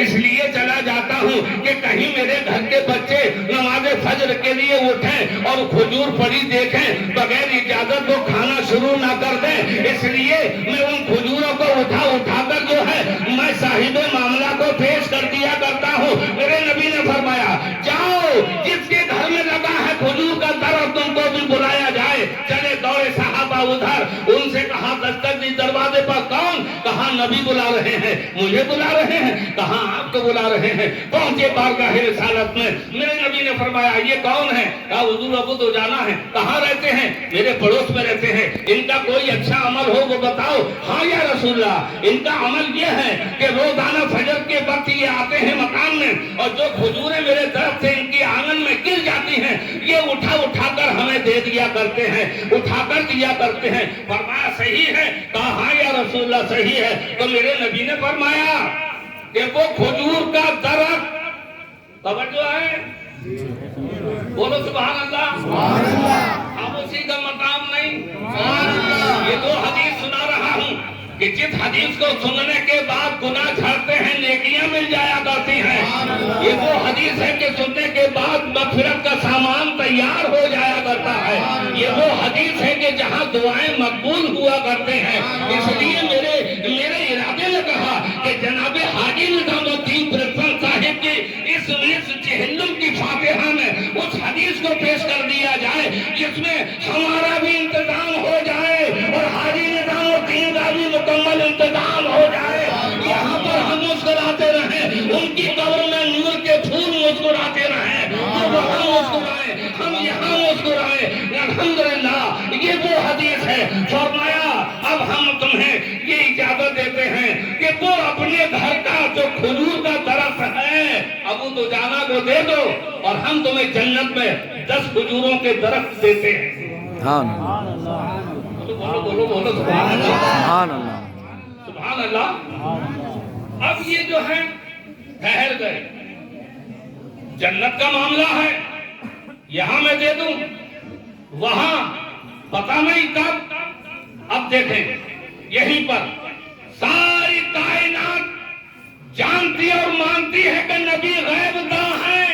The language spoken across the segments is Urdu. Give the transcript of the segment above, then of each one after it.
اس لیے چلا جاتا ہوں کہ کہیں میرے گھر کے بچے نماز فجر کے لیے اٹھیں اور کھجور پڑی دیکھیں بغیر اجازت وہ کھانا شروع نہ کر دیں، اس لیے میں ان کھجوروں کو اٹھا کر جو ہے میں صاحب معاملہ کو پیش کر دیا کرتا ہوں۔ میرے نبی نے فرمایا جاؤ جس کے گھر میں لگا ہے کھجور کا درخت تم کو بھی بلایا جائے۔ چلے دوڑے صحابہ ادھر، ان سے کہا دستک دی دروازے پر، کون؟ کہا نبی بلا رہے ہیں۔ مجھے بلا رہے ہیں؟ کہا آپ کو بلا رہے ہیں۔ پہنچے بارگاہ رسالت میں، میرے نبی نے فرمایا یہ کون ہے؟ کہا حضور ابو دجانہ ہے۔ کہاں رہتے ہیں؟ میرے پڑوس میں رہتے ہیں۔ ان کا کوئی اچھا عمل ہو وہ بتاؤ۔ ہاں یا رسول اللہ، ان کا عمل یہ ہے کہ روزانہ فجر کے وقت یہ آتے ہیں مکان میں اور جو کھجوریں میرے طرف سے ان کی آنگن میں گر جاتی ہیں یہ اٹھا کر ہمیں دے دیا کرتے ہیں، اٹھا کر دیا کرتے ہیں۔ فرمایا صحیح ہے؟ کہا ہاں یا رسول اللہ صحیح ہے۔ تو میرے نبی نے فرمایا کہ وہ کھجور کا درخت، توجہ ہے، بولو سبحان اللہ، سبحان اللہ، خاموشی کا مقام نہیں، سبحان اللہ۔ یہ دو حدیث سنا رہا ہوں کہ جس حدیث کو سننے کے بعد گناہ جھڑتے ہیں نیکیاں مل جایا کرتی ہیں، یہ وہ حدیث ہے کہ سننے کے بعد مغفرت کا سامان تیار ہو جایا کرتا ہے، یہ وہ حدیث ہے کہ جہاں دعائیں مقبول ہوا کرتے ہیں۔ اس لیے میرے ارادے نے کہا کہ جناب حاجی نظام الدین پرسن صاحب کی اس چہلم کی فاتحہ میں اس حدیث کو پیش کر دیا جائے جس میں ہمارا بھی انتظام ہو جائے اور حاجی نظام الدین کا بھی مکمل انتظام ہو جائے۔ یہاں پر ہم مسکراتے رہیں، ان کی قبر میں نور کے پھول مسکراتے رہیں، وہ وہاں مسکرائیں، ہم یہاں مسکرائیں۔ الحمدللہ یہ وہ حدیث ہے۔ فرمایا اب ہم تمہیں یہ اجازت دیتے ہیں کہ وہ اپنے گھر کا جو کھجور کا درخت ہے ابو دجانہ کو دے دو اور ہم تمہیں جنت میں 10 کھجوروں کے درخت دیتے ہیں۔ سبحان اللہ، بولو سبحان اللہ، سبحان اللہ، سبحان اللہ۔ اب یہ جو ہے ٹھہر گئے، جنت کا معاملہ ہے، یہاں میں دے دوں وہاں پتہ نہیں کب۔ اب دیکھیں یہیں پر ساری کائنات جانتی اور مانتی ہے کہ نبی غیب داں ہے۔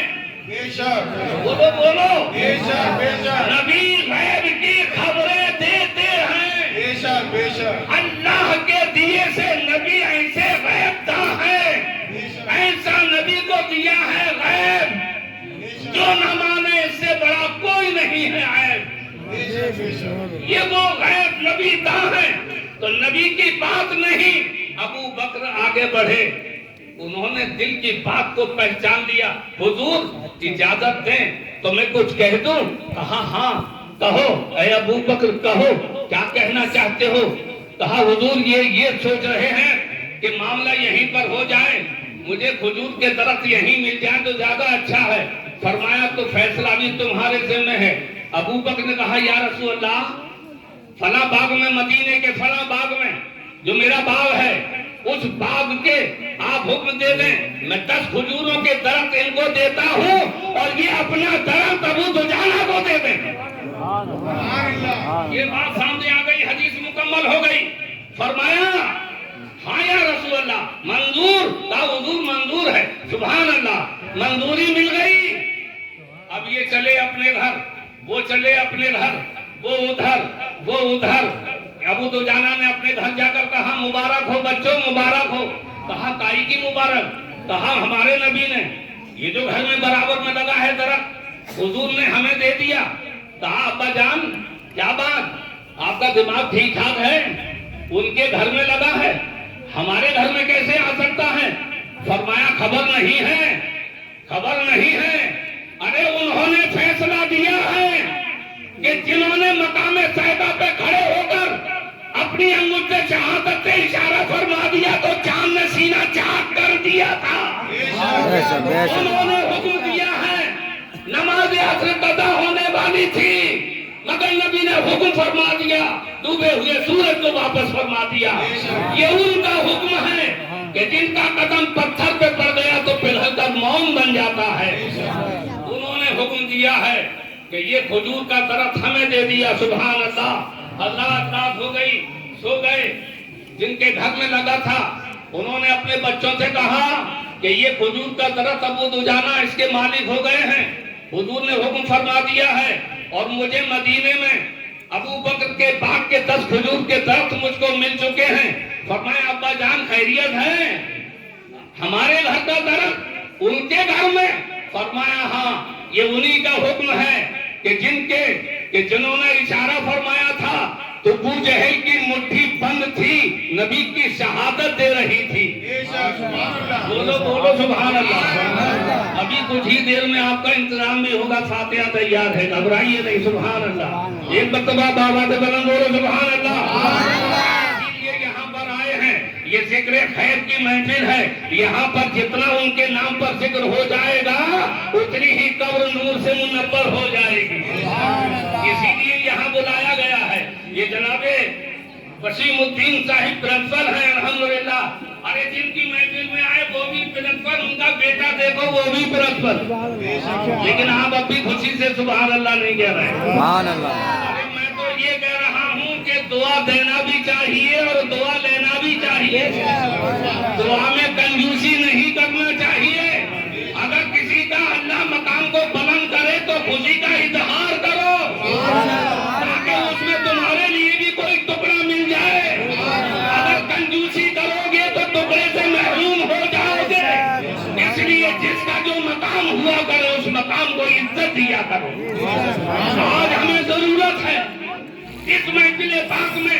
بے شک، بولو بے شک، بے شک، نبی غیب کی خبریں دیتے ہیں۔ بے شک، بے شک، اللہ کے دیے سے نبی ایسے غیب داں ہے، ایسا نبی کو دیا ہے غیب جو نہ مانے اس سے بڑا کوئی نہیں ہے غیب۔ یہ وہ غیب نبی داں ہے۔ تو نبی کی بات نہیں، ابو بکر آگے بڑھے، انہوں نے دل کی بات کو پہچان لیا۔ حضور اجازت دیں تو میں کچھ کہہ دوں؟ کہا ہاں کہو اے ابو بکر، کہو کیا کہنا چاہتے ہو؟ کہا حضور یہ سوچ رہے ہیں کہ معاملہ یہیں پر ہو جائے، مجھے کھجور کے درخت یہیں مل جائے تو زیادہ اچھا ہے۔ فرمایا تو فیصلہ بھی تمہارے ذمہ ہے۔ ابو بکر نے کہا یا رسول اللہ فلاں باغ میں، مدینے کے فلاں باغ میں جو میرا باغ ہے اس باغ کے آپ حکم دے دیں، میں 10 کھجوروں کے درخت ان کو دیتا ہوں اور یہ اپنا درخت ابو دجانہ کو دے دیں۔ یہ بات سامنے آ گئی، حدیث مکمل ہو گئی۔ فرمایا ہاں یا رسول اللہ منظور؟ کہا حضور منظور ہے۔ سبحان اللہ، منظوری مل گئی۔ اب یہ چلے اپنے گھر، وہ چلے اپنے گھر، وہ ادھر وہ ادھر۔ ابو دجانہ نے اپنے گھر جا کر کہا مبارک ہو بچوں، مبارک ہو۔ کہا کائی کی مبارک؟ کہا ہمارے نبی نے یہ جو گھر میں برابر میں لگا ہے درخت حضور نے ہمیں دے دیا۔ کہا ابا جان کیا بات، آپ کا دماغ ٹھیک ٹھاک ہے؟ ان کے گھر میں لگا ہے، ہمارے گھر میں کیسے آ سکتا ہے؟ فرمایا خبر نہیں ہے، خبر نہیں ہے۔ ارے انہوں نے فیصلہ دیا ہے کہ جنہوں نے مقام صحابہ پہ کھڑے ہو کر اپنی انگوٹھ سے شہادت سے اشارہ فرما دیا تو چاند نے سینہ چاک کر دیا تھا۔ انہوں نے حکم دیا ہے، نماز عصر قضا ہونے والی تھی مگر نبی نے حکم فرما دیا، ڈوبے ہوئے سورج کو واپس فرما دیا۔ یہ ان کا حکم ہے کہ جن کا قدم پتھر پہ پڑ گیا تو پلھل کر موم بن جاتا ہے۔ انہوں نے حکم دیا ہے کہ یہ کھجور کا درخت ہمیں دے دیا۔ سبحان اللہ، اللہ رات ہو گئی، سو گئے۔ جن کے گھر میں لگا تھا انہوں نے اپنے بچوں سے کہا کہ یہ کھجور کا درخت ابو دجانہ اس کے مالک ہو گئے ہیں. حضور نے حکم فرما دیا ہے اور مجھے مدینے میں ابو بکر کے باغ کے 10 کھجور کے درخت مجھ کو مل چکے ہیں. فرمایا ابا جان خیریت ہے؟ ہمارے گھر کا درخت ان کے گھر میں؟ فرمایا ہاں یہ انہی کا حکم ہے کہ جنہوں نے اشارہ فرمایا تھا تو ابو جہل کی مٹھی بند تھی, نبی کی شہادت دے رہی تھی. بولو بولو سبحان اللہ. ابھی کچھ ہی دیر میں آپ کا انتظام بھی ہوگا, فاتحہ تیار ہے, گھبرائیے نہیں. سبحان اللہ. ایک مرتبہ بابا سے بلند بولو سبحان اللہ. اسی لیے یہاں پر آئے ہیں, یہ ذکر خیر کی محفل ہے. یہاں پر جتنا ان کے نام پر ذکر ہو جائے گا اتنی ہی قبر نور سے منور ہو جائے گی. اسی لیے یہاں بلایا گیا ہے. یہ جناب وسیم الدین صاحب پرنسپل ہیں الحمدللہ. ارے جن کی محفل میں آئے وہ بھی پرنسپل, ان کا بیٹا دیکھو وہ بھی پرنسپل, لیکن آپ اب بھی خوشی سے سبحان اللہ نہیں کہہ رہے. سبحان اللہ. ارے میں تو یہ کہہ رہا ہوں کہ دعا دینا بھی چاہیے اور دعا لینا بھی چاہیے. دعا میں کنجوسی نہیں کرنا چاہیے. اگر کسی کا اللہ مقام کو بلند کرے تو خوشی کا اظہار کرو تاکہ اس میں تمہارے لیے بھی کوئی ٹکڑا مل جائے. اگر کنجوسی کرو گے تو ٹکڑے سے محروم ہو جاؤ گے. اس لیے جس کا جو مقام ہوا کرے اس مقام کو عزت دیا کرو. آج ہمیں ضرورت ہے, اس محفل پاک میں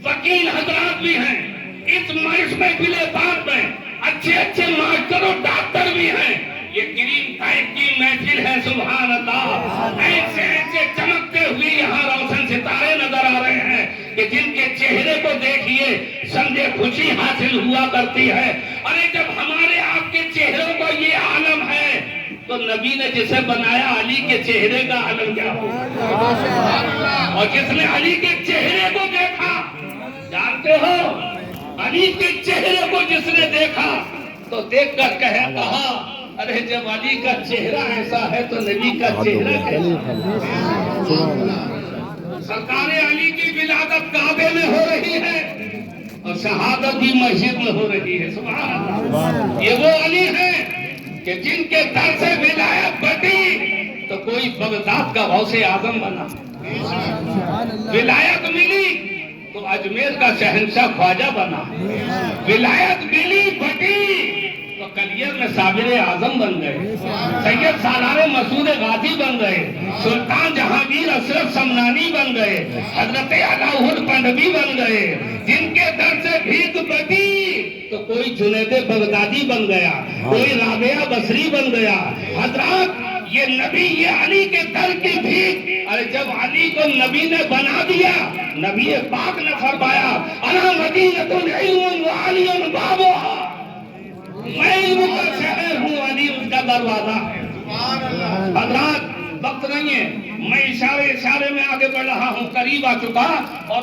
وکیل حضرات بھی ہیں, اس محفل پاک میں اچھے اچھے ماسٹر اور ڈاکٹر بھی ہیں. یہ کریم ٹائپ کی محفل ہے سبحان اللہ. ایسے ایسے چمکتے ہوئے یہاں روشن ستارے نظر آ رہے ہیں کہ جن کے چہرے کو دیکھیے سمجھے خوشی حاصل ہوا کرتی ہے. ارے جب ہمارے آپ کے چہروں کو یہ عالم ہے تو نبی نے جسے بنایا علی کے چہرے کا عالم کیا ہوگا. اور جس نے علی کے چہرے کو دیکھا, جانتے ہو علی کے چہرے کو جس نے دیکھا تو دیکھ کر کہا ارے جب علی کا چہرہ ایسا ہے تو نبی کا چہرہ کیسا. سرکار علی کی ولادت کعبے میں ہو رہی ہے اور شہادت بھی مسجد میں ہو رہی ہے. سبحان اللہ. یہ وہ علی ہیں کہ جن کے در سے ولایت بٹی تو کوئی بغداد کا غوث اعظم بنا. ولایت ملی تو اجمیر کا شہنشاہ خواجہ بنا. ولایت ملی بٹی تو کلیر میں صابر اعظم بن گئے. سید سالار مسعود غازی بن گئے. سلطان جہانگیر اشرف سمنانی بن گئے. حضرت علاؤل پنڈوی بن گئے. جن کے در سے بھیک بٹی تو کوئی جنید بغدادی بن گیا, کوئی رابعہ بصری بن گیا. حضرات یہ نبی یہ علی کے در کی بھیک. ارے جب علی کو نبی نے بنا دیا, نبی پاک نے فرمایا انا مدینۃ العلم وعلی بابها, میں علم کا شہر ہوں, علی اس کا دروازہ ہے. حضرات وقت نہیں ہے, میں اشارے میں آگے بڑھ رہا ہوں, قریب آ چکا اور